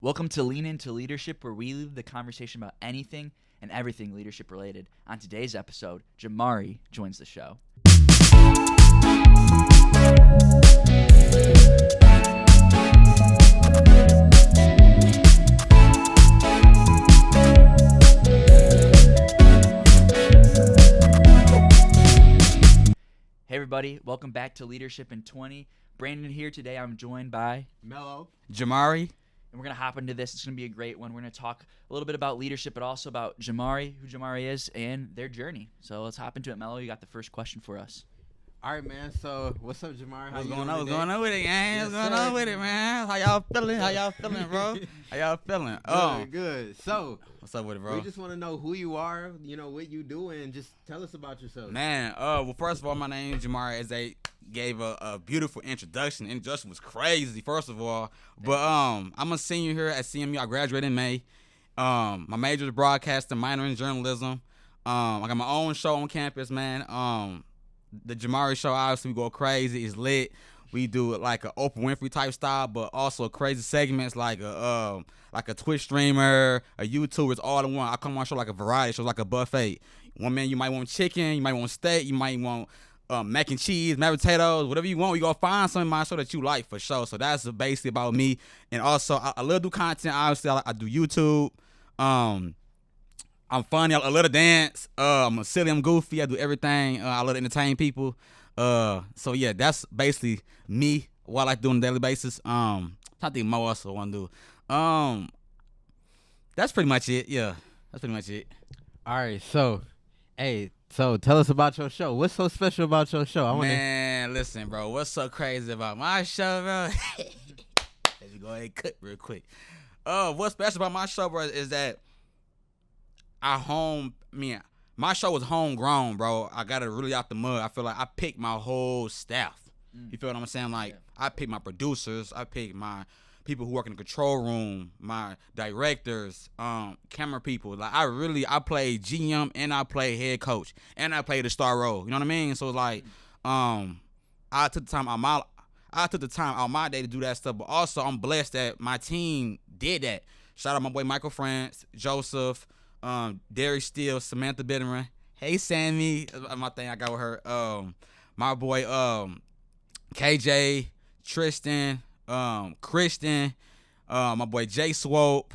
Welcome to Lean Into Leadership, where we lead the conversation about anything and everything leadership related. On today's episode, Jamari joins the show. Hey everybody, welcome back to Leadership in 20. Brandon here today. I'm joined by Mello, Jamari. And we're going to hop into this. It's going to be a great one. We're going to talk a little bit about leadership, but also about Jamari, who Jamari is, and their journey. So let's hop into it. Mello, you got the first question for us. All right, man. So, what's up, Jamari? What's going on with it, gang? What's going on with it, man? How y'all feeling, bro? How y'all feeling? Good. So, what's up with it, bro? We just want to know who you are, what you do, and just tell us about yourself. Man, well, first of all, my name is Jamari, as they gave a beautiful introduction. The introduction was crazy, first of all. But I'm a senior here at CMU. I graduated in May. My major is broadcasting, minor in journalism. I got my own show on campus, man. The Jamari show, obviously, we go crazy. It's lit. We do it like an Oprah Winfrey type style, but also crazy segments like a Twitch streamer, a YouTuber. It's all in one. I come on my show like a variety show, like a buffet. One minute you might want chicken, you might want steak, you might want mac and cheese, mashed potatoes, whatever you want. You gonna find something in my show that you like for sure. So that's basically about me. And also, I love do content. Obviously, I do YouTube. I'm funny. I love to dance. I'm silly. I'm goofy. I do everything. I love to entertain people. So yeah, that's basically me. What I like to do on a daily basis. I think more else I want to do. That's pretty much it. Yeah, that's pretty much it. All right. So, so tell us about your show. What's so special about your show? Man, listen, bro. What's so crazy about my show, bro? Let me go ahead and cut real quick. What's special about my show, bro, is that my show was homegrown, bro. I got it really out the mud. I feel like I picked my whole staff. You feel what I'm saying? Like, I picked my producers. I picked my people who work in the control room, my directors, camera people. Like, I played GM and I played head coach and I played the star role. You know what I mean? So it's like, I took the time out my day to do that stuff. But also, I'm blessed that my team did that. Shout out my boy Michael France, Joseph, Derek Steele, Samantha Bitterman. Hey Sammy, my thing I got with her. My boy KJ, Tristan, Christian, my boy Jay Swope,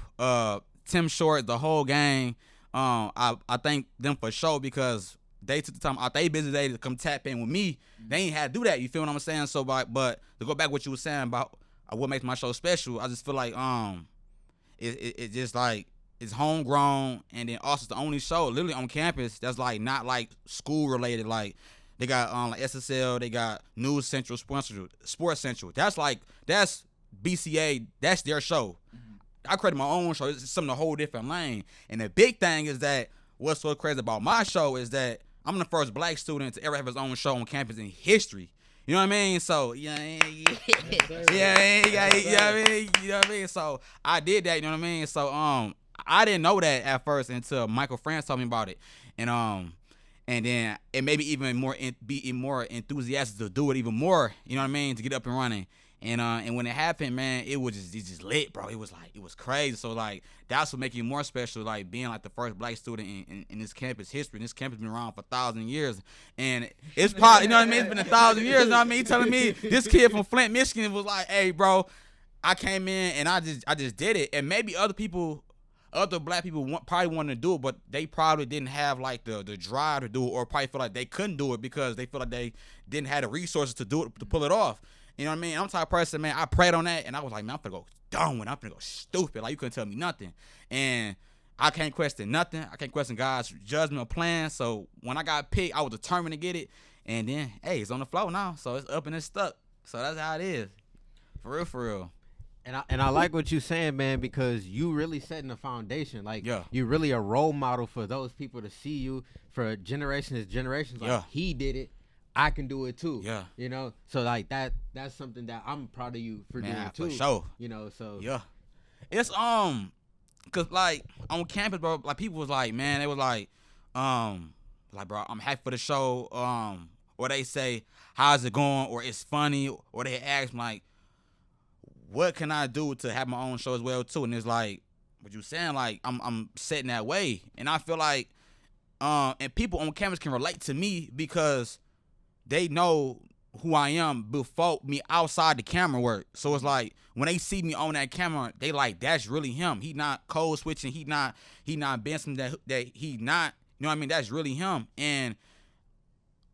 Tim Short, the whole gang. I thank them for sure because they took the time out they busy day to come tap in with me. They ain't had to do that. You feel what I'm saying? So, but to go back to what you were saying about what makes my show special, I just feel like it just like. It's homegrown, and then also it's the only show literally on campus that's like not like school related. Like they got like SSL, they got News Central, Sports Central. That's BCA. That's their show. Mm-hmm. I created my own show. It's something a whole different lane. And the big thing is that what's so crazy about my show is that I'm the first black student to ever have his own show on campus in history. You know what I mean? So you know what I mean. So I did that. You know what I mean? So I didn't know that at first until Michael France told me about it, and then it made me even more be more enthusiastic to do it even more. You know what I mean? To get up and running, and when it happened, man, it just lit, bro. It was crazy. So like that's what makes it more special, like being like the first black student in this campus history. And this campus been around for 1,000 years, and it's probably, you know what I mean? It's been 1,000 years. You know what I mean? Telling me this kid from Flint, Michigan was like, hey, bro, I came in and I just did it, and maybe other black people probably wanted to do it, but they probably didn't have like the drive to do it, or probably feel like they couldn't do it because they feel like they didn't have the resources to do it, to pull it off. You know what I mean? I'm the type of person, man, I prayed on that and I was like, man, I'm finna go dumb and I'm finna go stupid. Like, you couldn't tell me nothing. And I can't question nothing. I can't question God's judgment or plan. So when I got picked, I was determined to get it. And then, hey, it's on the floor now. So it's up and it's stuck. So that's how it is. For real. And I like what you're saying, man, because you really setting the foundation. Like, you're really a role model for those people to see you for generations. Like, he did it, I can do it too. Yeah. You know? So, like, that's something that I'm proud of you for doing too. For sure. You know, so. Yeah. It's, cause, like, on campus, bro, like, people was like, man, they was like, bro, I'm happy for the show. Or they say, how's it going? Or it's funny. Or they ask me, like, what can I do to have my own show as well too? And it's like what you saying, like I'm setting that way, and I feel like and people on cameras can relate to me because they know who I am before me outside the camera work. So it's like when they see me on that camera, they like, that's really him. He not code switching. He not being something that he not. You know what I mean? That's really him. And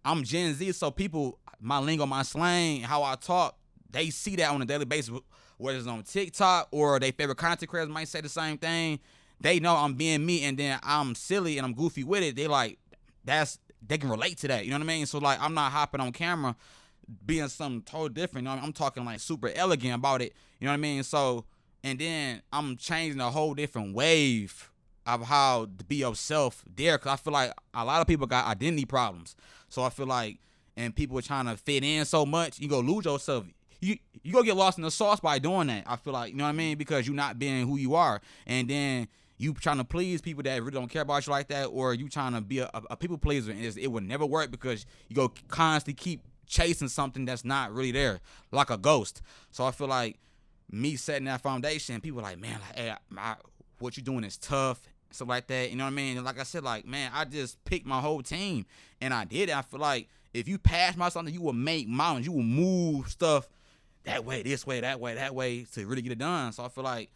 I'm Gen Z, so people, my lingo, my slang, how I talk, they see that on a daily basis, whether it's on TikTok or they favorite content creators might say the same thing. They know I'm being me, and then I'm silly and I'm goofy with it. They like, they can relate to that. You know what I mean? So like, I'm not hopping on camera being something totally different. You know what I mean? I'm talking like super elegant about it. You know what I mean? So, and then I'm changing a whole different wave of how to be yourself there, because I feel like a lot of people got identity problems. So I feel like, and people are trying to fit in so much, you go lose yourself. You go get lost in the sauce by doing that. I feel like, you know what I mean? Because you're not being who you are. And then you trying to please people that really don't care about you like that, or you trying to be a people pleaser, and it would never work because you go constantly keep chasing something that's not really there, like a ghost. So I feel like me setting that foundation, people are like, man, like, hey, what you doing is tough, stuff like that. You know what I mean? And like I said, like, man, I just picked my whole team, and I did it. I feel like if you pass by something, you will make mountains. You will move stuff that way, this way, that way to really get it done. So I feel like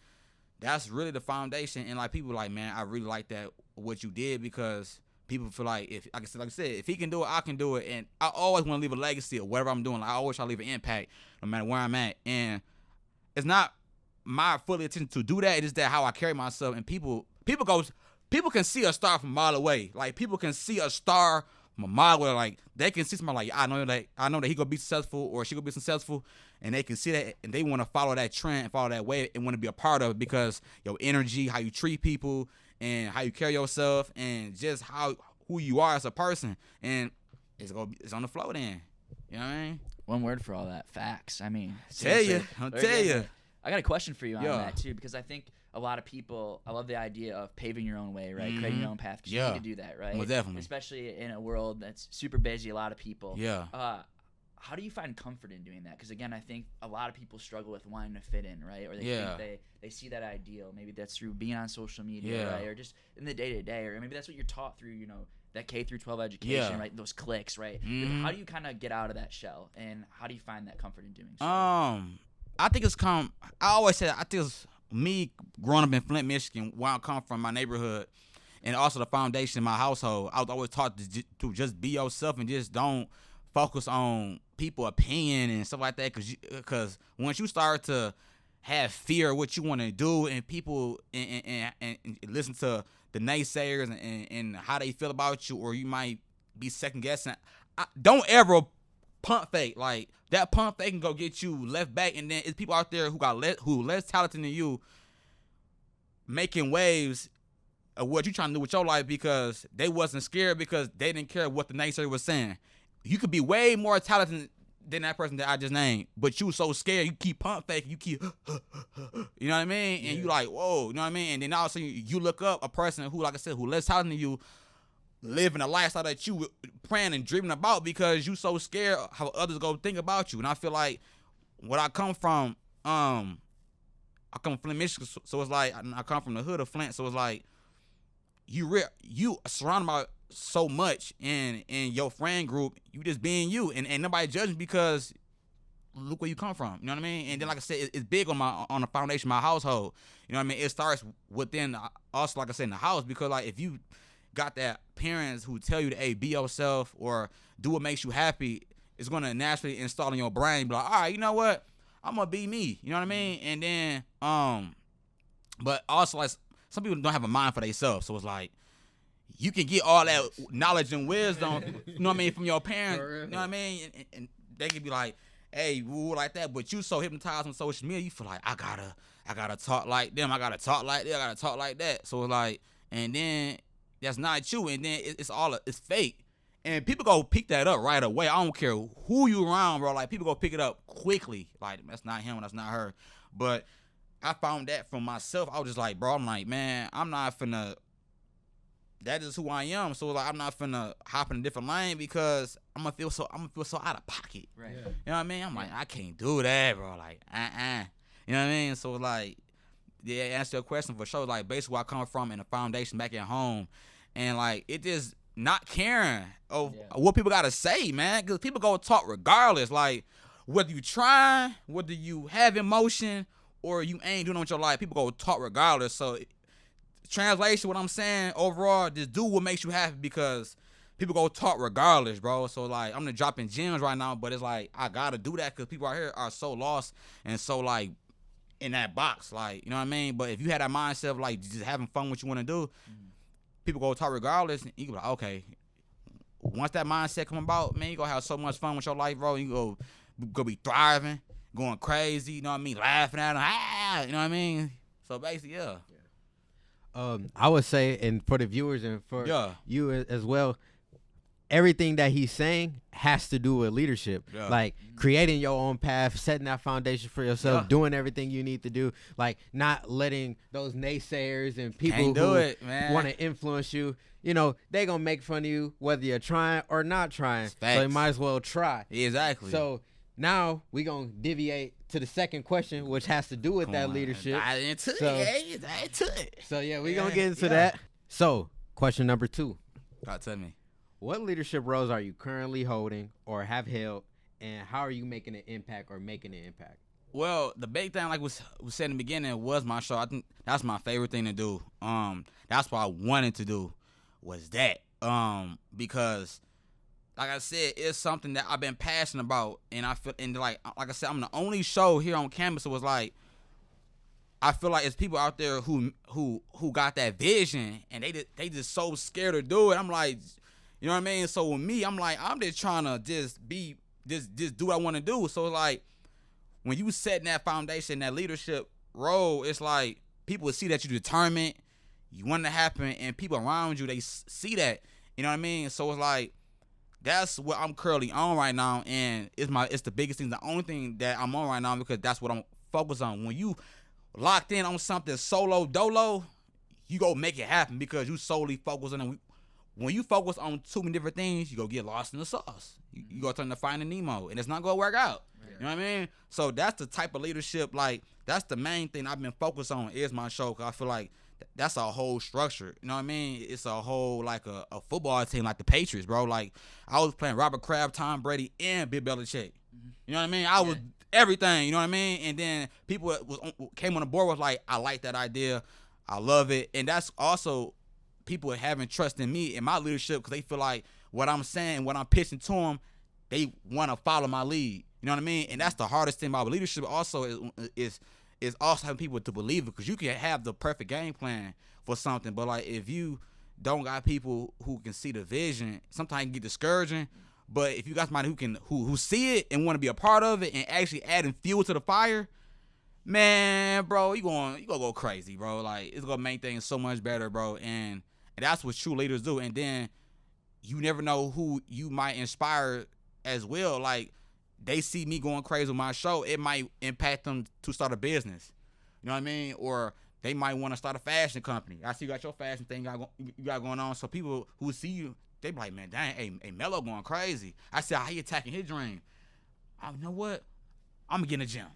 that's really the foundation. And like people are like, man, I really like that what you did, because people feel like, if like I said, if he can do it, I can do it. And I always want to leave a legacy of whatever I'm doing. Like, I always try to leave an impact no matter where I'm at. And it's not my full intention to do that. It is that how I carry myself. And people can see a star from a mile away. Like, people can see a star from a mile away. Like, they can see somebody like, I know that he gonna be successful or she gonna be successful, and they can see that, and they want to follow that trend and follow that way and want to be a part of it, because your energy, how you treat people, and how you carry yourself, and just who you are as a person, and it's on the flow then. You know what I mean? One word for all that: facts. I mean, I'll tell you. I got a question for you on that too, because I think a lot of people, I love the idea of paving your own way, right? Mm-hmm. Creating your own path, because you need to do that, right? Well, definitely. Especially in a world that's super busy, a lot of people. Yeah. How do you find comfort in doing that? Because again, I think a lot of people struggle with wanting to fit in, right? Or they think they see that ideal. Maybe that's through being on social media, right? Or just in the day-to-day, or maybe that's what you're taught through, that K through 12 education, right? Those cliques, right? Mm-hmm. How do you kind of get out of that shell, and how do you find that comfort in doing so? I think it's I always say, I think it's me growing up in Flint, Michigan, where I come from, my neighborhood, and also the foundation in my household. I was always taught to just be yourself and just don't focus on people opinion and stuff like that, because once you start to have fear of what you want to do, and people and listen to the naysayers and how they feel about you, or you might be second guessing, don't ever pump fake. Like, that pump fake can go get you left back, and then it's people out there who less talented than you making waves of what you trying to do with your life, because they wasn't scared, because they didn't care what the naysayer was saying. You could be way more talented than that person that I just named, but you so scared, you keep pump faking, you keep, you know what I mean? And you like, whoa, you know what I mean? And then all of a sudden you look up a person who, like I said, who less talented than you, living a lifestyle that you praying and dreaming about, because you so scared how others go think about you. And I feel like what I come from Flint, Michigan, so it's like, I come from the hood of Flint, so it's like, you surrounded by so much in your friend group, you just being you, and nobody judging, because look where you come from. You know what I mean? And then, like I said, it's big on the foundation of my household. You know what I mean? It starts within us, like I said, in the house, because like, if you got that parents who tell you to, hey, be yourself or do what makes you happy, it's gonna naturally install in your brain, be like, all right, you know what, I'm gonna be me. You know what I mean? And then but also, like, some people don't have a mind for themselves, so it's like, you can get all that knowledge and wisdom, you know what I mean, from your parents, you know what I mean, and they can be like, hey, woo, like that, but you so hypnotized on social media, you feel like, I gotta talk like them, I gotta talk like this, I gotta talk like that. So it's like, and then that's not you, and then it's fake, and people go pick that up right away. I don't care who you around, bro. Like, people go pick it up quickly. Like, that's not him, that's not her. But I found that from myself. I was just like, bro, I'm like, man, I'm not finna. That is who I am. So like, I'm not finna hop in a different lane, because I'm gonna feel so out of pocket. Right. You know what I mean? I'm like, I can't do that, bro. Like, You know what I mean? So like, yeah, answer your question for sure. Like basically where I come from in the foundation back at home, and like it just not caring of what people gotta say, man. Because people go talk regardless. Like whether you try, whether you have emotion, or you ain't doing it with your life, people go talk regardless. So translation, what I'm saying overall, just do what makes you happy because people go talk regardless, bro. So like I'm just dropping gems right now, but it's like I gotta do that because people out here are so lost and so like in that box, like, you know what I mean? But if you had that mindset of like just having fun what you want to do, people go talk regardless, and you go like, okay, once that mindset come about, man, you gonna have so much fun with your life, bro. You go be thriving, going crazy, you know what I mean, laughing at them, you know what I mean? So basically, I would say, and for the viewers and for you as well, everything that he's saying has to do with leadership. Like creating your own path, setting that foundation for yourself, doing everything you need to do, like not letting those naysayers and people who want to influence you, you know, they gonna make fun of you whether you're trying or not trying. So you might as well try. Exactly. So now we gonna deviate to the second question, which has to do with that leadership. So yeah, we gonna get into that. So question number 2. God, tell me. What leadership roles are you currently holding or have held, and how are you making an impact or making an impact? Well, the big thing, like we said in the beginning, was my show. I think that's my favorite thing to do. That's what I wanted to do, was that. Because, like I said, it's something that I've been passionate about, and I feel, and like I said, I'm the only show here on campus that was like, I feel like it's people out there who got that vision, and they just so scared to do it. I'm like, you know what I mean? So with me, I'm like, I'm just trying to just do what I want to do. So like, when you set that foundation, that leadership role, it's like people see that you're determined, you want it to happen, and people around you, they see that. You know what I mean? So it's like, that's what I'm currently on right now, and it's the biggest thing, the only thing that I'm on right now, because that's what I'm focused on. When you locked in on something solo dolo, you go make it happen because you solely focus on it. When you focus on too many different things, you go get lost in the sauce. You go turn to Finding Nemo, and it's not gonna work out. You know what I mean? So that's the type of leadership, like, that's the main thing I've been focused on is my show, because I feel like that's a whole structure. You know what I mean? It's a whole, like, a football team like the Patriots, bro. Like, I was playing Robert Kraft, Tom Brady, and Bill Belichick. You know what I mean? I was everything, you know what I mean? And then people came on the board with, like, I like that idea. I love it. And that's also people having trust in me and my leadership, because they feel like what I'm saying, what I'm pitching to them, they want to follow my lead. You know what I mean? And that's the hardest thing about leadership also is also having people to believe it, because you can have the perfect game plan for something, but like if you don't got people who can see the vision, sometimes it can get discouraging. But if you got somebody who see it and want to be a part of it and actually adding fuel to the fire, man, bro, you gonna go crazy, bro. Like, it's gonna make things so much better, bro. And that's what true leaders do. And then you never know who you might inspire as well. Like, they see me going crazy with my show, it might impact them to start a business. You know what I mean? Or they might want to start a fashion company. I see you got your fashion thing you got going on. So people who see you, they be like, man, dang, hey, Mello going crazy. I said, how he attacking his dream? You know what? I'm going to get in the gym.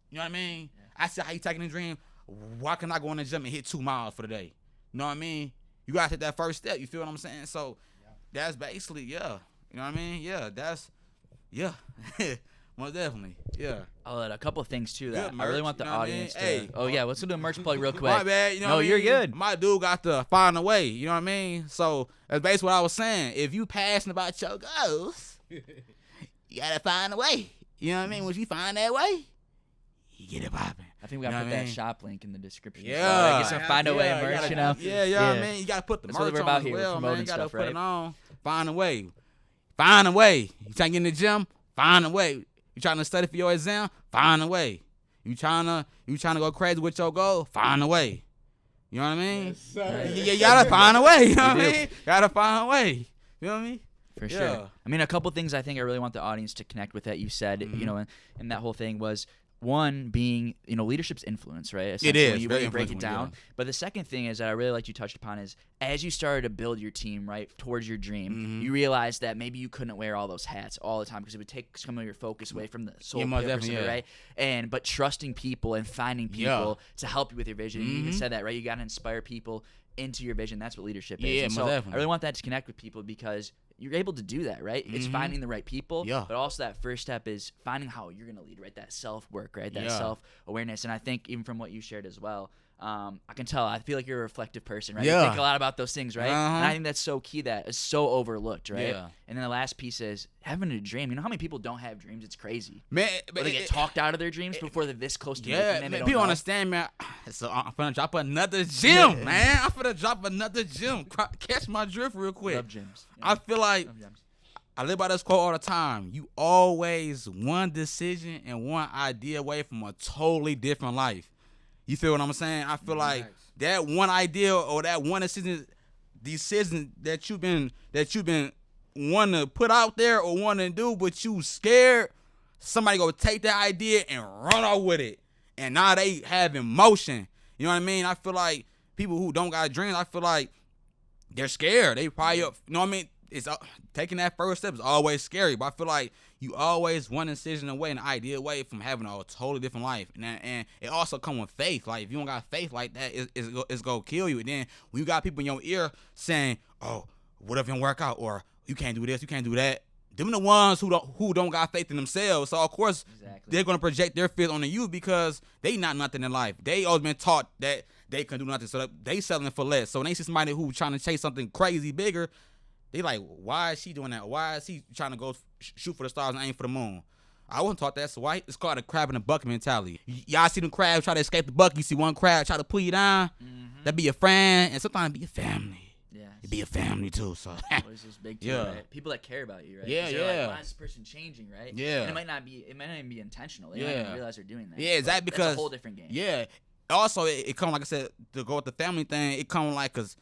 You know what I mean? Yeah. I said, how you attacking his dream? Why can I go in the gym and hit 2 miles for the day? You know what I mean? You got to take that first step. You feel what I'm saying? So that's basically, You know what I mean? Yeah, that's, most definitely, I'll add a couple of things too that merch, I really want the audience to. Hey, let's do a merch plug real quick. My bad, you know. No, you're good. My dude got to find a way. You know what I mean? So that's basically what I was saying. If you passionate about your goals, you gotta find a way. You know what I mean? Once you find that way, you get it popping. I think we gotta put that shop link in the description. Yeah, I guess find a way merch. You know. Yeah. I mean, you gotta put the That's merch what we're on about as here. well, We're man. promoting You gotta stuff, put right? it on. Find a way. Find a way. You trying to get in the gym? Find a way. You trying to study for your exam? Find a way. You trying to go crazy with your goal? Find a way. You know what I mean? Yes, sir. You gotta find a way. You know what I mean? Gotta find a way. You know what I mean? For sure. I mean, a couple things I think I really want the audience to connect with that you said, you know, and that whole thing was one being, leadership's influence, right? It is. When you really break it down. Yeah. But the second thing is that I really liked you touched upon is as you started to build your team, right, towards your dream, you realized that maybe you couldn't wear all those hats all the time because it would take some of your focus away from the sole purpose of it, right? But trusting people and finding people to help you with your vision. You even said that, right? You got to inspire people into your vision. That's what leadership is. Yeah, so definitely. I really want that to connect with people because you're able to do that, right? It's finding the right people, but also that first step is finding how you're going to lead, right? That self-work, right? That self-awareness. And I think even from what you shared as well, I can tell. I feel like you're a reflective person, right? You think a lot about those things, right? And I think that's so key that is so overlooked, right? Yeah. And then the last piece is having a dream. You know how many people don't have dreams? It's crazy. Man, but they get talked out of their dreams before they're this close to making them. People understand, man. So I'm finna drop another gym, man. I'm finna drop another gym. Catch my drift real quick. Love gyms. I feel like I live by this quote all the time. You always one decision and one idea away from a totally different life. You feel what I'm saying? I feel like that one idea or that one decision that you've been wanting to put out there or wanting to do, but you scared somebody gonna take that idea and run off with it. And now they have emotion. You know what I mean? I feel like people who don't got dreams, I feel like they're scared. They probably, you know what I mean? It's taking that first step is always scary, but I feel like you always one decision away, an idea away from having a totally different life, and it also comes with faith. Like if you don't got faith like that, it's gonna kill you. And then when you got people in your ear saying, "Oh, what if it don't work out?" or "You can't do this, you can't do that," them the ones who don't got faith in themselves. So of course they're gonna project their fears onto you because they not nothing in life. They always been taught that they can do nothing, so they settling for less. So when they see somebody who trying to chase something crazy bigger, they like, why is she doing that? Why is he trying to go shoot for the stars and aim for the moon? I wasn't taught that, so why? It's called a crab in a bucket mentality. Y'all see them crabs try to escape the bucket. You see one crab try to pull you down. That be your friend, and sometimes it be your family. Yeah, it be your family too. So there's this big too, right? People that care about you, right? Yeah. Like, why is this person changing, right? Yeah. And it might not even be intentional. They don't even realize they're doing that. Yeah, exactly. Because that's a whole different game. Yeah. Also, it come like I said to go with the family thing. It come like because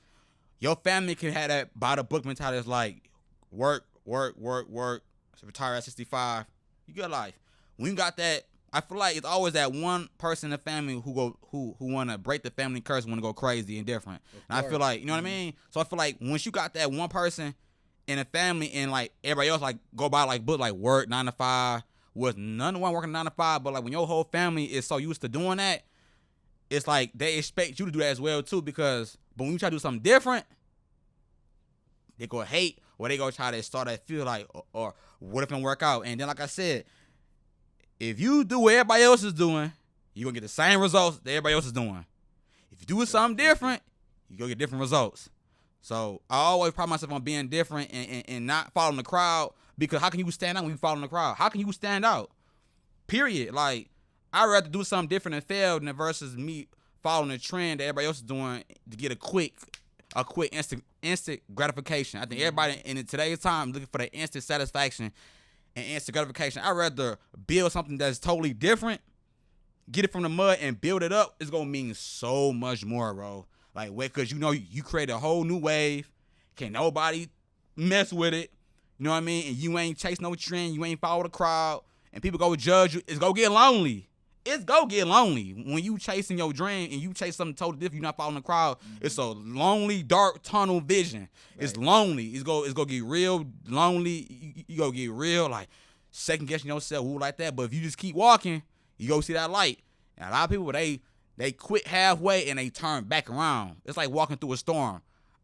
your family can have that by the book mentality. It's like work. So retire at 65. You good life. When you got that, I feel like it's always that one person in the family who want to break the family curse, want to go crazy and different. And I feel like, you know what I mean? So I feel like once you got that one person in a family and like everybody else like go by like book like work 9 to 5, with none one working 9 to 5, but like when your whole family is so used to doing that, it's like they expect you to do that as well too, because but when you try to do something different, they go hate or they go try to start to feel like or what if it don't work out? And then like I said, if you do what everybody else is doing, you're going to get the same results that everybody else is doing. If you do something different, you're going to get different results. So I always pride myself on being different and not following the crowd, because how can you stand out when you follow the crowd? How can you stand out? Period. Like, I'd rather do something different and fail than versus me following the trend that everybody else is doing to get a quick instant gratification. I think everybody in today's time looking for the instant satisfaction and instant gratification. I'd rather build something that's totally different, get it from the mud and build it up. It's gonna mean so much more, bro. Like, because you know you create a whole new wave. Can't nobody mess with it. You know what I mean? And you ain't chase no trend. You ain't follow the crowd. And people go judge you. It's gonna get lonely. It's gonna get lonely when you chasing your dream and you chase something totally different. You're not following the crowd. It's a lonely, dark tunnel vision. Right. It's lonely. It's gonna get real lonely. You gonna get real like second guessing yourself, ooh, like that. But if you just keep walking, you go see that light. And a lot of people they quit halfway and they turn back around. It's like walking through a storm.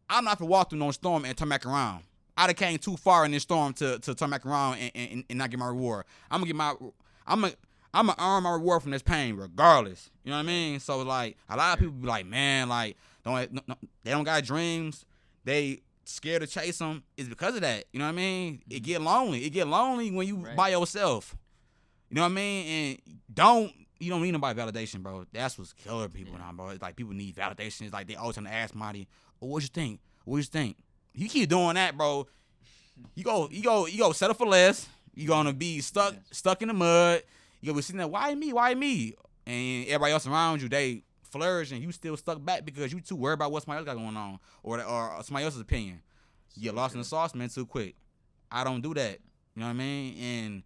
I'm not gonna walk through no storm and turn back around. I done came too far in this storm to turn back around and not get my reward. I'm gonna earn my reward from this pain regardless. You know what I mean? So like a lot of people be like, man, like they don't got dreams. They scared to chase them. It's because of that. You know what I mean? It get lonely. It get lonely when you by yourself. You know what I mean? And you don't need nobody validation, bro. That's what's killing people now, bro. It's like people need validation. It's like they always trying to ask somebody, oh, what you think? What you think? You keep doing that, bro. You go settle for less. You gonna be stuck in the mud. You gonna be sitting there, why me? Why me? And everybody else around you, they flourish, and you still stuck back because you too worried about what somebody else got going on or somebody else's opinion. You get lost in the sauce, man, too quick. I don't do that. You know what I mean? And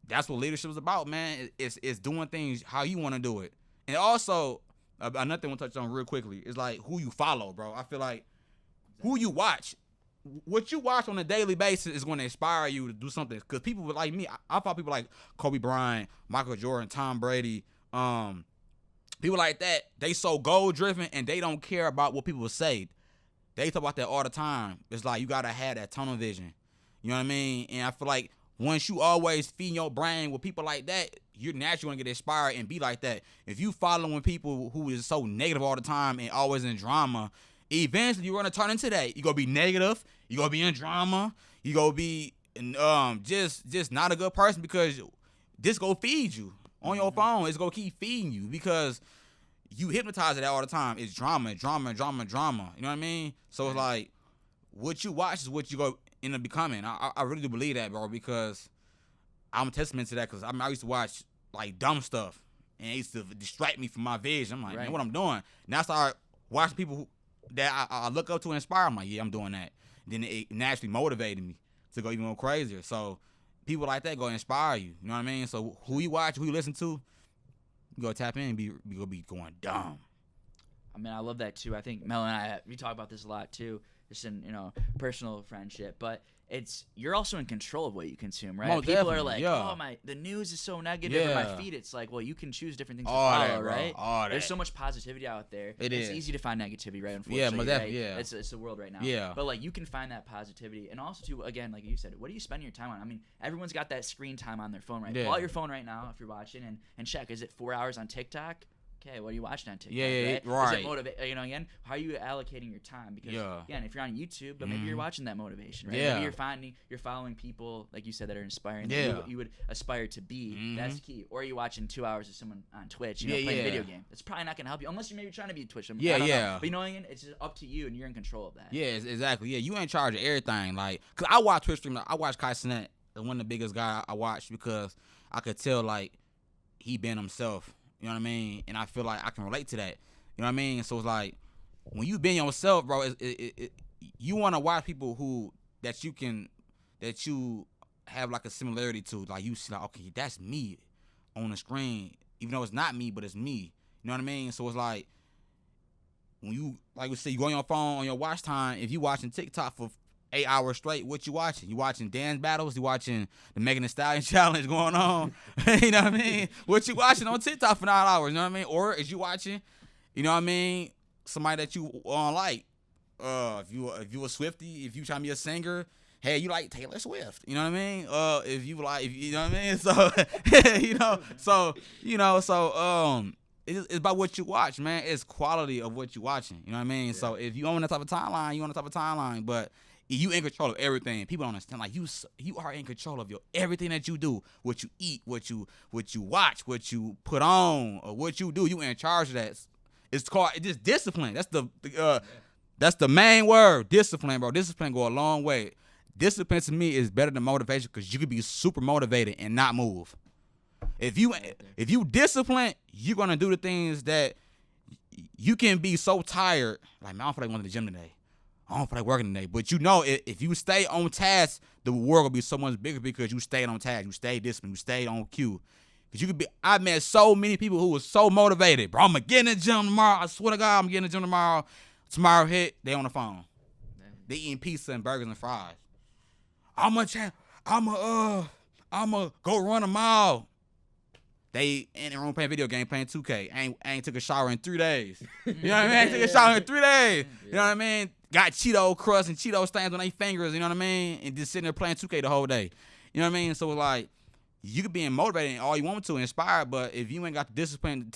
that's what leadership is about, man. It's doing things how you want to do it. And also, another thing I want to touch on real quickly is like who you follow, bro. I feel like who you watch, what you watch on a daily basis is going to inspire you to do something. Because people like me, I follow people like Kobe Bryant, Michael Jordan, Tom Brady, people like that. They so goal driven and they don't care about what people say. They talk about that all the time. It's like you gotta have that tunnel vision. You know what I mean? And I feel like once you always feed your brain with people like that, you're naturally gonna get inspired and be like that. If you following people who is so negative all the time and always in drama, eventually you're gonna turn into that. You're gonna be negative. You're gonna be in drama. You're gonna be just not a good person because this go feed you on your phone. It's gonna keep feeding you because you hypnotize it all the time. It's drama. You know what I mean? So it's like what you watch is what you go end up becoming. I really do believe that, bro, because I'm a testament to that. Because I used to watch like dumb stuff and it used to distract me from my vision. I'm like, man, what I'm doing? Now I start watching people that I look up to and inspire. I'm like, yeah, I'm doing that. Then it naturally motivated me to go even more crazier. So people like that go inspire you. You know what I mean? So who you watch, who you listen to, you go tap in and you gonna be going dumb. I mean, I love that too. I think Mel and I, we talk about this a lot too, just in personal friendship. But you're also in control of what you consume, right? People are like, oh the news is so negative in my feed. It's like, well, you can choose different things to follow, right? There's so much positivity out there. It's easy to find negativity, right? Unfortunately, right? It's the world right now. Yeah. But like you can find that positivity, and also too, again, like you said, what do you spend your time on? I mean, everyone's got that screen time on their phone, right? Pull out your phone right now if you're watching and check. Is it 4 hours on TikTok? Okay, what are you watching on TikTok? Right. Is it motivate? Again, how are you allocating your time? Because again, if you're on YouTube, but maybe you're watching that motivation, right? Maybe you're following people like you said that are inspiring. That you would aspire to be. That's key. Or are you watching 2 hours of someone on Twitch, playing a video game? That's probably not gonna help you unless you're maybe trying to be a Twitch. But you know what I mean? It's just up to you, and you're in control of that. Yeah, exactly. Yeah, you in charge of everything. Like, cause I watch Twitch stream. I watch Kai Cenat, one of the biggest guys I watch because I could tell like he been himself. You know what I mean? And I feel like I can relate to that. You know what I mean? So it's like when you been yourself, bro, you want to watch people that you have like a similarity to. Like you see, like, okay, that's me on the screen, even though it's not me, but it's me. You know what I mean? So it's like when you, like we say, you go on your phone on your watch time. If you watching TikTok for 8 hours straight, what you watching? You watching dance battles? You watching the Megan Thee Stallion challenge going on? You know what I mean? What you watching on TikTok for 9 hours? You know what I mean? Or is you watching, you know what I mean, somebody that you like? If you a Swiftie, if you trying to be a singer, hey, you like Taylor Swift? You know what I mean? If you know what I mean? So it's about what you watch, man. It's quality of what you watching. You know what I mean? Yeah. So if you on that type of timeline, you on the type of timeline, but you in control of everything. People don't understand. Like you are in control of everything that you do, what you eat, what you watch, what you put on, or what you do. You in charge of that. It's called just discipline. That's the main word, discipline, bro. Discipline go a long way. Discipline to me is better than motivation because you could be super motivated and not move. If you discipline, you're gonna do the things that you can be so tired. Like, man, I don't feel like going to the gym today. I don't feel like working today. But you know, if you stay on task, the world will be so much bigger because you stayed on task. You stayed disciplined. You stayed on cue. Because I met so many people who were so motivated. Bro, I'm going to get in the gym tomorrow. I swear to God, I'm getting in the gym tomorrow. Tomorrow hit, they on the phone. They eating pizza and burgers and fries. I'm going to go run a mile. They in the room playing video game, playing 2K. Ain't took a shower in 3 days. You know what I mean? Ain't took a shower in 3 days. You know what I mean? Got Cheeto crust and Cheeto stains on their fingers, you know what I mean? And just sitting there playing 2K the whole day. You know what I mean? So, like, you could be motivated all you want to, inspired, but if you ain't got the discipline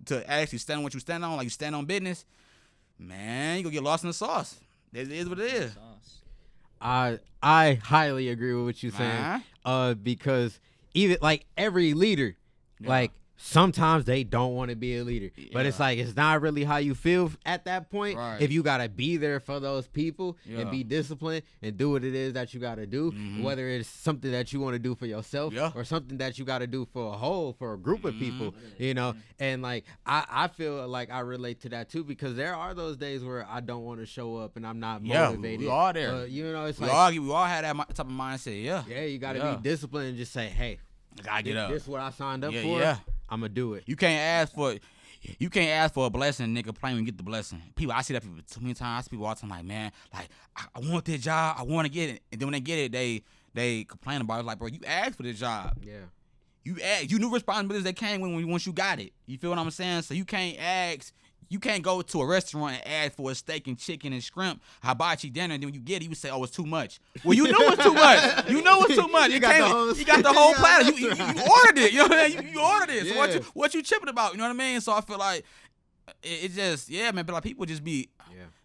to actually stand on what you stand on, like you stand on business, man, you gonna get lost in the sauce. It is what it is. I highly agree with what you're saying. Because even, like, every leader, like, sometimes they don't want to be a leader, but it's like it's not really how you feel at that point. Right. If you gotta be there for those people and be disciplined and do what it is that you gotta do, whether it's something that you want to do for yourself or something that you gotta do for a group of people, you know. And like I feel like I relate to that too, because there are those days where I don't want to show up and I'm not motivated. We all there. You know, it's we all had that type of mindset. Yeah, you gotta be disciplined and just say, hey, I gotta get up. This is what I signed up for. Yeah. I'm gonna do it. You can't ask for a blessing and then complain when you get the blessing. People, I see that people too many times. I see people all the time like, man, like I want this job, I want to get it, and then when they get it, they complain about it. Like, bro, you asked for this job. Yeah. You knew responsibilities that came once you got it. You feel what I'm saying? So you can't go to a restaurant and ask for a steak and chicken and shrimp, hibachi dinner, and then when you get it, you say, oh, it's too much. Well, you knew it's too much. You know it's too much. You got the whole platter. You ordered it. You know what I mean? You ordered it. So Yeah. what you chipping about? You know what I mean? So I feel like it just, yeah, man, but like people just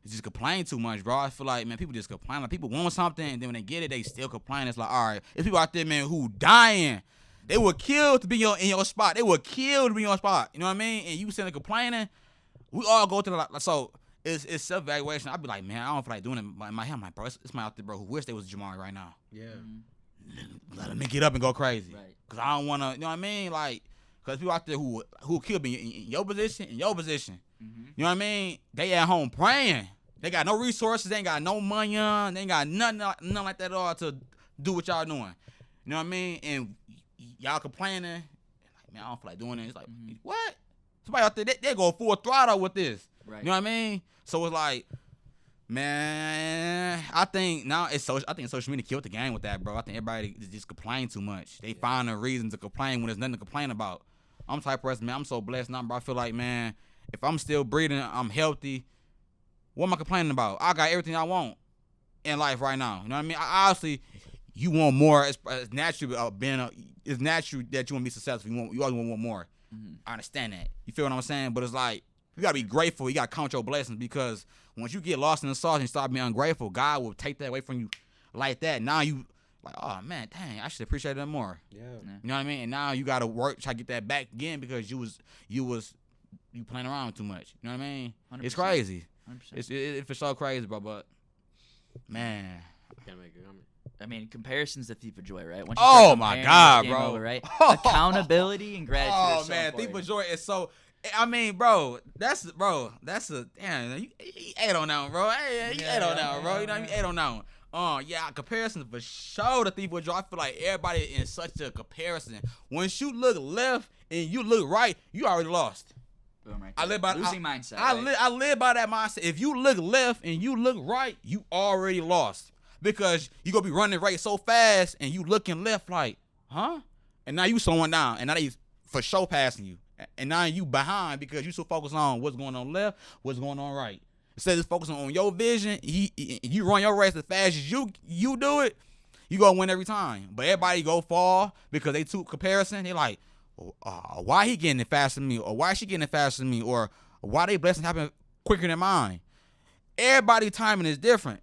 just complain too much, bro. I feel like, man, people just complain. Like people want something, and then when they get it, they still complain. It's like, all right, there's people out there, man, who dying. They were killed to be in your spot. They were killed to be in your spot. You know what I mean? And you sitting there complaining. We all go through so it's self-evaluation. I'd be like, man, I don't feel like doing it. But in my head, I'm like, bro, it's my out there, bro, who wish they was Jamari right now. Yeah. Let them get up and go crazy. Right. Cause I don't wanna, you know what I mean? Like, cause people out there who kill me in your position, Mm-hmm. You know what I mean? They at home praying. They got no resources. They ain't got no money on. They ain't got nothing like that at all to do what y'all doing. You know what I mean? And y'all complaining. Like, man, I don't feel like doing it. It's like, what? Somebody out there, they go full throttle with this. Right. You know what I mean? So it's like, man, I think social media killed the game with that, bro. I think everybody just complain too much. They find a reason to complain when there's nothing to complain about. I'm the type of person, man, I'm so blessed now, bro. I feel like, man, if I'm still breathing, I'm healthy, what am I complaining about? I got everything I want in life right now. You know what I mean? Obviously, you want more. It's natural it's natural that you want to be successful. You always want more. Mm-hmm. I understand that. You feel what I'm saying? But it's like, you got to be grateful. You got to count your blessings, because once you get lost in the sauce and you start being ungrateful, God will take that away from you like that. Now you like, oh, man, dang, I should appreciate that more. Yeah. You know what I mean? And now you got to work, try to get that back again, because you playing around too much. You know what I mean? 100%. It's crazy. 100%. It's for sure crazy, bro. But, man. Can't make it. I mean, comparison's the thief of joy, right? Once you my God, bro. Over, right? Accountability and gratitude. Oh, man, thief of joy is so. I mean, bro, that's a damn. You ate on that one, bro. Hey, you ate on that one, bro. You know what I mean? You ate on that one. Yeah, comparison for sure. The thief of joy. I feel like everybody in such a comparison. Once you look left and you look right, you already lost. Boom, right. I live by losing mindset. I live by that mindset. If you look left and you look right, you already lost, because you gonna be running right so fast and you looking left like, huh? And now you slowing down, and now they for sure passing you, and now you behind because you so focused on what's going on left, what's going on right. Instead of focusing on your vision, you run your race as fast as you do it, you gonna win every time. But everybody go fall because they too comparison. They like, why he getting it faster than me, or why she getting it faster than me, or why they blessings happen quicker than mine. Everybody timing is different.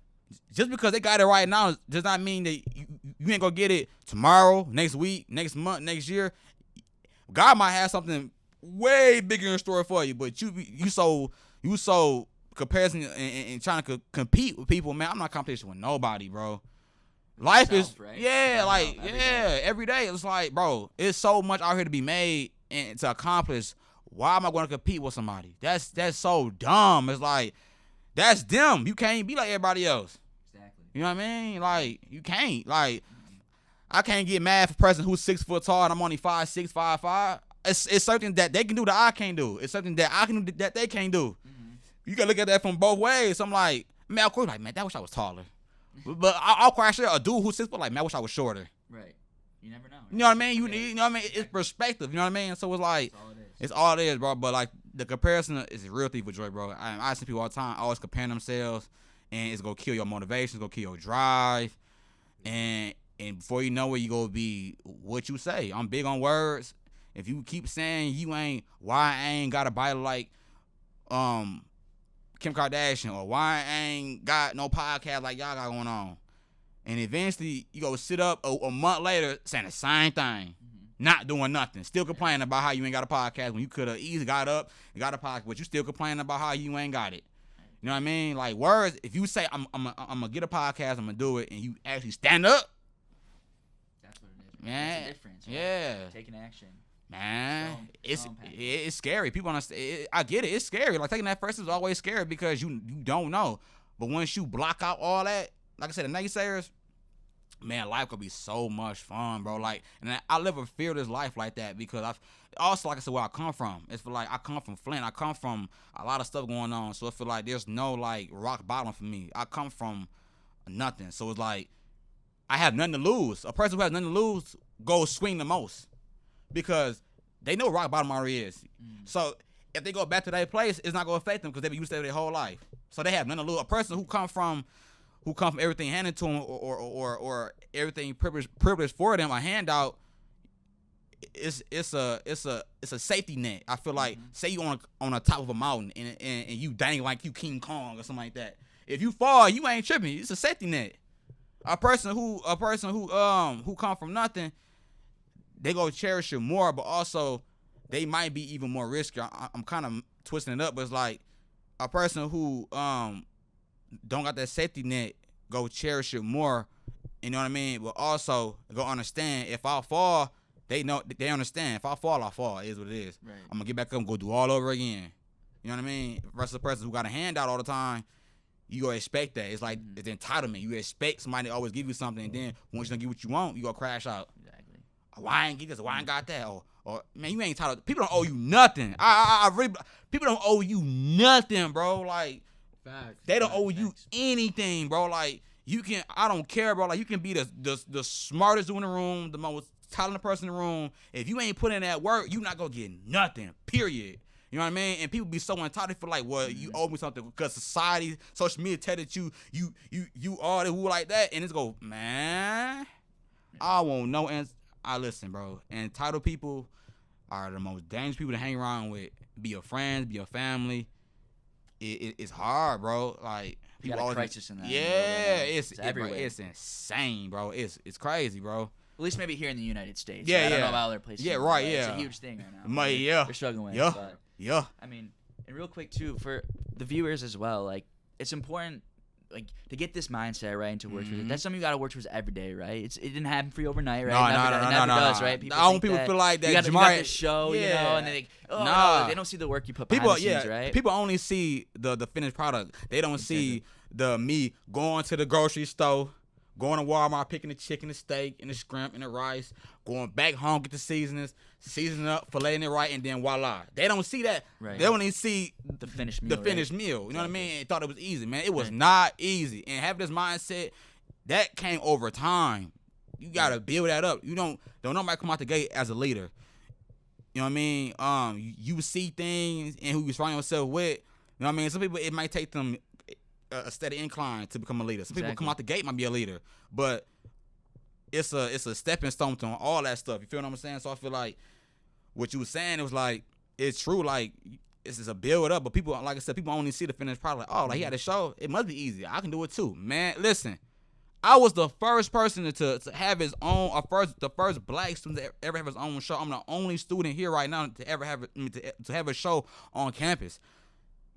Just because they got it right now does not mean that you ain't gonna get it tomorrow, next week, next month, next year. God might have something way bigger in store for you, but you so comparison and trying to compete with people, man. I'm not competition with nobody, bro. Life is, right? Yeah, like, every day. It's like, bro, it's so much out here to be made and to accomplish. Why am I going to compete with somebody? That's so dumb. It's like, that's them. You can't be like everybody else. Exactly. You know what I mean? Like, you can't. Like, I can't get mad for a person who's 6 foot tall and I'm only 5'6", 5'5". It's something that they can do that I can't do. It's something that I can do that they can't do. Mm-hmm. You got to look at that from both ways. So I'm like, man, of course, like, man, I wish I was taller. But I'll quite sure a dude who's 6 foot, like, man, I wish I was shorter. Right. You never know. Right? You know what I mean? You know what I mean? It's perspective. You know what I mean? So it's like, it's all it is, bro. But like, the comparison is a real thief of joy, bro. I see people all the time always comparing themselves, and it's gonna kill your motivation. It's gonna kill your drive, and before you know it, you gonna be what you say. I'm big on words. If you keep saying why I ain't got a body like Kim Kardashian, or why I ain't got no podcast like y'all got going on, and eventually you go sit up a month later saying the same thing, not doing nothing, still complaining about how you ain't got a podcast when you could have easily got up and got a podcast, but you still complaining about how you ain't got it. You know what I mean? Like, words, if you say I'm gonna get a podcast, I'm gonna do it, and you actually stand up, that's what it is. Man, it's a difference. Right? Yeah, taking action. Man, it's scary. People understand. I get it. It's scary. Like, taking that first is always scary because you don't know. But once you block out all that, like I said, the naysayers, man, life could be so much fun, bro. Like, and I live a fearless life like that because I've also, like I said, where I come from. It's for like I come from Flint. I come from a lot of stuff going on, so I feel like there's no like rock bottom for me. I come from nothing, so it's like I have nothing to lose. A person who has nothing to lose goes swing the most because they know rock bottom already is. So if they go back to that place, it's not gonna affect them because they've been used to it their whole life. So they have nothing to lose. A person who come from everything handed to them or everything privileged for them, a handout, it's a safety net. I feel like say you on the top of a mountain and you dang like you King Kong or something like that. If you fall, you ain't tripping. It's a safety net. A person who come from nothing, they go cherish it more, but also they might be even more risky. I'm kind of twisting it up, but it's like a person who don't got that safety net go cherish it more. You know what I mean? But also go understand if I fall, they understand. If I fall, it is what it is. Right. I'm gonna get back up and go do all over again. You know what I mean? Versus a person who got a handout all the time, you gonna expect that. It's like it's entitlement. You expect somebody to always give you something, and then once you don't get what you want, you gonna crash out. Exactly. Oh, why I ain't get this? Why I ain't got that? Or man, you ain't entitled. People don't owe you nothing. I really, people don't owe you nothing, bro. Like, facts. They don't owe you anything, bro. Like, you can. I don't care, bro. Like, you can be the smartest dude in the room, the most talented person in the room. If you ain't putting in that work, you not gonna get nothing. Period. You know what I mean? And people be so entitled for like, well, you owe me something because society, social media tell that you are the who like that, and it's go, man, I won't know. And I listen, bro. Entitled people are the most dangerous people to hang around with. Be your friends, be your family. It's hard, bro. Like people got a crisis in that. Yeah, it's everywhere. It's insane, bro. It's crazy, bro. At least maybe here in the United States. Yeah, I don't know about other places. Yeah, right. Yeah, it's a huge thing right now. They're struggling with. Yeah, but, yeah. I mean, and real quick too for the viewers as well. Like, it's important, like, to get this mindset right into work. That's something you gotta work towards every day, right? It didn't happen for you overnight, right? No, never does, right? I don't people feel like that. You got this show, you know, and they they don't see the work you put behind the scenes, right? People only see the finished product. They don't see the me going to the grocery store, going to Walmart, picking the chicken, the steak, and the shrimp, and the rice, going back home, get the seasonings, seasoning up, filleting it right, and then voila. They don't see that. Right. They only see the finished meal. You know what I mean? They thought it was easy, man. It was not easy. And having this mindset, that came over time. You got to build that up. You don't nobody come out the gate as a leader. You know what I mean? You see things and who you surround yourself with. You know what I mean? Some people, it might take them a steady incline to become a leader. Some people come out the gate might be a leader, but it's a stepping stone to all that stuff. You feel what I'm saying? So I feel like what you were saying, it was like, it's true. Like, it's just a build up, but people, like I said, people only see the finished product. Like, oh, like he had a show. It must be easy. I can do it too, man. Listen, I was the first person to have his own, the first black student to ever have his own show. I'm the only student here right now to ever have to have a show on campus.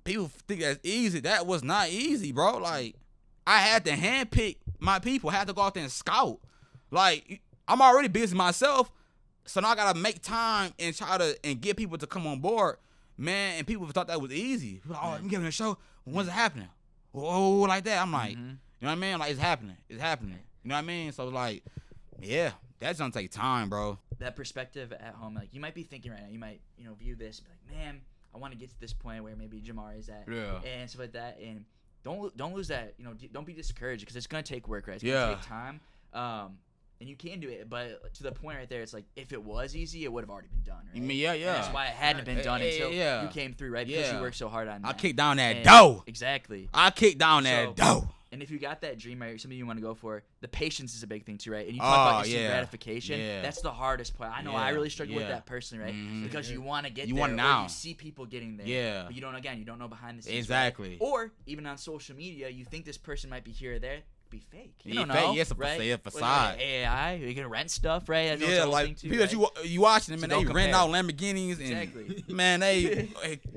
People think that's easy. That was not easy, bro. Like, I had to handpick my people. I had to go out there and scout. Like, I'm already busy myself, so now I gotta make time and try to get people to come on board, man. And people thought that was easy. Like, oh, I'm giving a show. When's it happening? Oh, like that. I'm like, you know what I mean? Like, it's happening. It's happening. You know what I mean? So like, yeah, that's gonna take time, bro. That perspective at home, like, you might be thinking right now, you might, view this, be like, man, I want to get to this point where maybe Jamari's at, and stuff like that, and don't lose that, don't be discouraged because it's gonna take work, right? It's gonna take time, and you can do it, but to the point right there, it's like if it was easy, it would have already been done, right? I mean, yeah. And that's why it hadn't been done until you came through, right? Because you worked so hard on that. I kicked down that dough. Exactly. I kicked down that dough. And if you got that dream, right, something you want to go for, the patience is a big thing too, right? And you talk about instant gratification. Yeah. That's the hardest part. I know I really struggle with that personally, right? Because you want to get there. Want now. You see people getting there. Yeah. But you don't know behind the scenes. Exactly. Right? Or even on social media, you think this person might be here or there. Be fake. You don't know, fake. Yes, right? A facade. AI, you can rent stuff, right? Like people that you watching them, and they rent out Lamborghinis, and man, they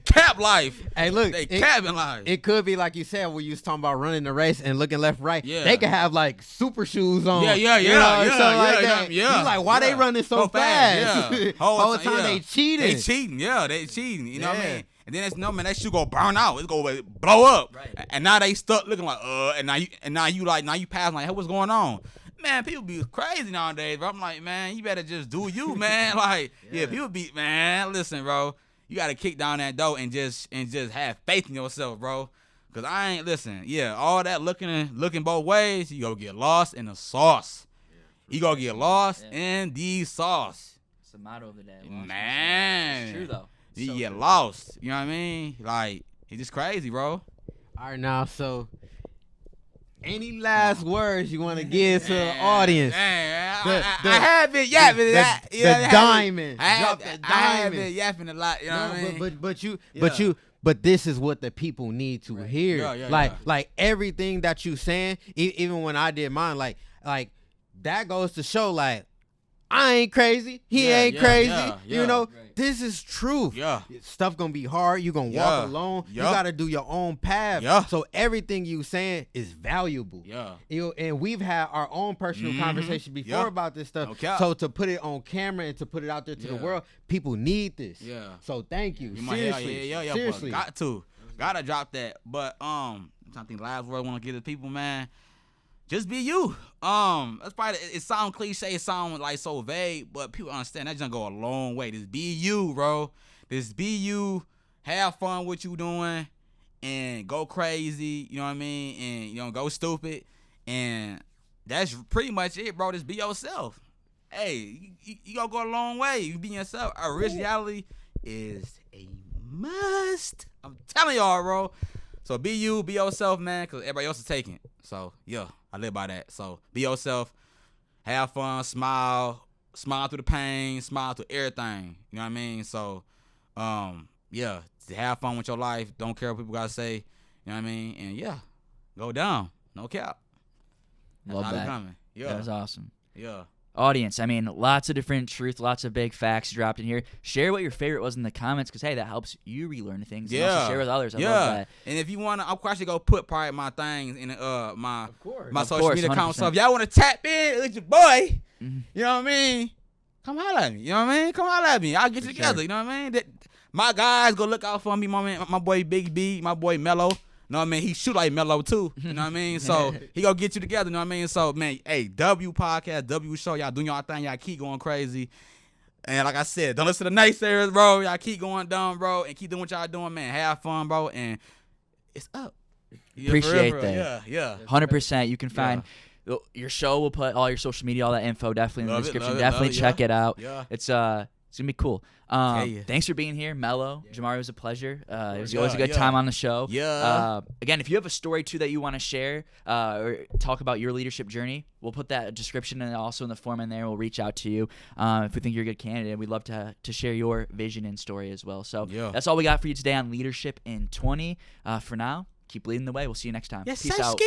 cap life. Hey, look, they capping life. It could be like you said when you was talking about running the race and looking left, right. Yeah. They could have like super shoes on. Yeah. You like, why they running so fast? Yeah. Whole time they cheating. They cheating. You know what I mean? And then that shit go burn out. It's go blow up. Right. And now they stuck looking like and now you pass like, hey, what's going on? man, people be crazy nowadays, bro. I'm like, man, you better just do you, man. Like, people be, man, listen, bro. You got to kick down that door and just have faith in yourself, bro. Because I ain't, listen, all that looking both ways, you go get lost in the sauce. You go get lost in the sauce. It's the motto of the day. Man. It's true, though. You get lost. You know what I mean? Like, it's just crazy, bro. All right, now, so any last words you want to give to the audience? I have been yapping that. The diamond. I have been yapping a lot. You know what I mean? But this is what the people need to hear. Like everything that you saying, even when I did mine, like that goes to show, like, I ain't crazy. He ain't crazy. You know, this is truth. Stuff gonna be hard. You gonna walk alone. You gotta do your own path. So everything you saying is valuable. And we've had our own personal conversation before about this stuff. So to put it on camera and to put it out there to the world, people need this. So thank you. Seriously. Seriously. Gotta drop that. But I'm trying to think last word I want to give to people, man. Just be you. That's probably, it sound cliche, it sound like so vague, but people understand that just go a long way. Just be you, bro. Just be you. Have fun with you doing, and go crazy. You know what I mean? And go stupid. And that's pretty much it, bro. Just be yourself. Hey, you gonna go a long way. You be yourself. Originality is a must. I'm telling y'all, bro. So be you, be yourself, man, because everybody else is taking it. So, I live by that. So, be yourself, have fun, smile through the pain, smile through everything. You know what I mean? So, have fun with your life. Don't care what people got to say. You know what I mean? And, go down. No cap. Love that. That was awesome. Yeah. Audience, I mean, lots of different truth, lots of big facts dropped in here. Share what your favorite was in the comments, because, hey, that helps you relearn things. And also share with others. I love that. And if you want to, I'll actually go put probably my things in my social media 100%. account. So if y'all want to tap in with your boy, you know what I mean? Come holler at me. You know what I mean? Come holler at me. I'll get you together. You know what I mean? My guys go look out for me. My boy Big B, my boy Mello. You know what I mean? He shoot like Mello too. You know what I mean? So he gonna get you together. You know what I mean? So man, hey, W podcast, W show. Y'all doing y'all thing. Y'all keep going crazy. And like I said, don't listen to naysayers, bro. Y'all keep going dumb, bro, and keep doing what y'all doing, man. Have fun, bro, and it's up. Appreciate for real. that. Yeah. 100%. You can find your show. We'll put all your social media, all that info, definitely in the description. Definitely check it out. Yeah. It's gonna be cool. Thanks for being here, Mello. Jamari, it was a pleasure. It was always a good time on the show. Again, if you have a story too that you want to share or talk about your leadership journey, we'll put that description and also in the form in there. We'll reach out to you if we think you're a good candidate. We'd love to share your vision and story as well. So that's all we got for you today on Leadership in 20. For now, keep leading the way. We'll see you next time. Yes, Peace out.